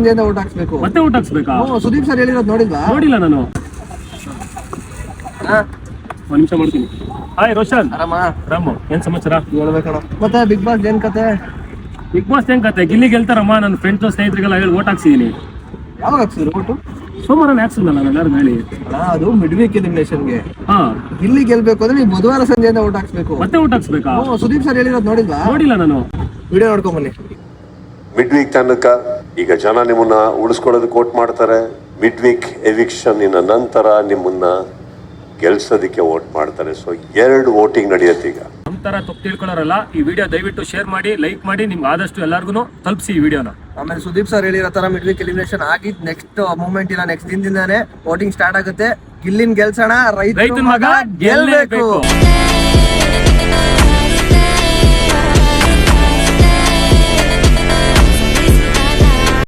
Vote ಹಾಕ್ಸ್ಬೇಕು. ಮತ್ತೆ vote ಹಾಕ್ಸ್ಬೇಕಾ? Sudeep sir ಹೇಳಿರೋದು ನೋಡಿಲ್ವಾ? ನೋಡಿಲ್ಲ ನಾನು. ಒಂದ್ ನಿಮಿಷ ಮಾಡ್ತೀನಿ. ಹಾಯ್ ರೋಷನ್. ರಾಮು, ಏನ್ ಸಮಾಚಾರ? ಹೇಳ್ಬೇಕಣ. ಮತ್ತೆ ಬಿಗ್ ಬಾಸ್ ಏನ್ ಕತೆ? ಬಿಗ್ ಬಾಸ್ ಏನ್ ಕತೆ? ಗಿಲ್ಲಿ ಗೆಲ್ತಾರಮ್ಮ. ನನ್ನ ಫ್ರೆಂಡ್ಸ್ ಸ್ನೇಹಿತರಿಗೆಲ್ಲ ಹೇಳಿ ಓಟ್ ಹಾಕ್ಸಿದೀನಿ. ಯಾವಾಗ ಹಾಕ್ಸಿದ್ರು ಓಟು? ಸೋಮವಾರ ಹಾಕ್ಸಿದ್ನಲ್ಲ ನಾನು ಎಲ್ಲರೂ ಹೇಳಿ. ಅದು ಮಿಡ್ ವೀಕ್ ಎಲಿಮಿನೇಷನ್ಗೆ. ಹಾ, ಗಿಲ್ಲಿ ಗೆಲ್ಬೇಕು ಅಂದ್ರೆ ನೀವು ಬುಧವಾರ ಸಂಜೆಯಿಂದ ಓಟ್ ಹಾಕ್ಸ್ಬೇಕು. ಮತ್ತೆ ಓಟ್ ಹಾಕ್ಸ್ಬೇಕಾ? ಸುದೀಪ್ ಸರ್ ಹೇಳಿರೋದು ನೋಡಿಲ್ವಾ? ನೋಡಿಲ್ಲ ನಾನು. ವಿಡಿಯೋ ನೋಡ್ಕೊಂಡ್ ಬನ್ನಿ. ಮಿಡ್ ವೀಕ್ ತನಕ ಈಗ ಜನ ನಿಮ್ಮನ್ನ ಉಳಿಸ್ಕೊಳ್ಳೋದಕ್ಕೆ ವೋಟ್ ಮಾಡ್ತಾರೆ. ಮಿಡ್ ವೀಕ್ ಎವಿಕ್ಷನ್ ಇನ್ನ ನಂತರ ನಿಮ್ಮನ್ನ ಗೆಲ್ಸೋದಕ್ಕೆ ವೋಟ್ ಮಾಡ್ತಾರೆ. ಸೊ 2 ವೋಟಿಂಗ್ ನಡೆಯುತ್ತೆ ಈಗ. ನಮ್ಮ ತರ ತಪ್ಪು ತಿಳ್ಕೊಳ್ಳೋರಲ್ಲ, ಈ ವಿಡಿಯೋ ದಯವಿಟ್ಟು ಶೇರ್ ಮಾಡಿ, ಲೈಕ್ ಮಾಡಿ, ನಿಮ್ಗೆ ಆದಷ್ಟು ಎಲ್ಲರಿಗೂ ತಲುಪಿಸಿ ಈ ವಿಡಿಯೋನ. ಆಮೇಲೆ ಸುದೀಪ್ ಸರ್ ಹೇಳಿರೋ ತರ ಮಿಡ್ ವೀಕ್ ಎಲಿಮಿನೇಷನ್ ಆಗಿದ್ ನೆಕ್ಸ್ಟ್ ಮೂಮೆಂಟ್ ಇಲ್ಲ, ನೆಕ್ಸ್ಟ್ ದಿನದಿಂದಾನೆ ವೋಟಿಂಗ್ ಸ್ಟಾರ್ಟ್ ಆಗುತ್ತೆ. ಗಿಲ್ಲಿನ್ ಗೆಲ್ಸೋಣ, ರೈತನ ಮಗ ಗೆಲ್ಬೇಕು.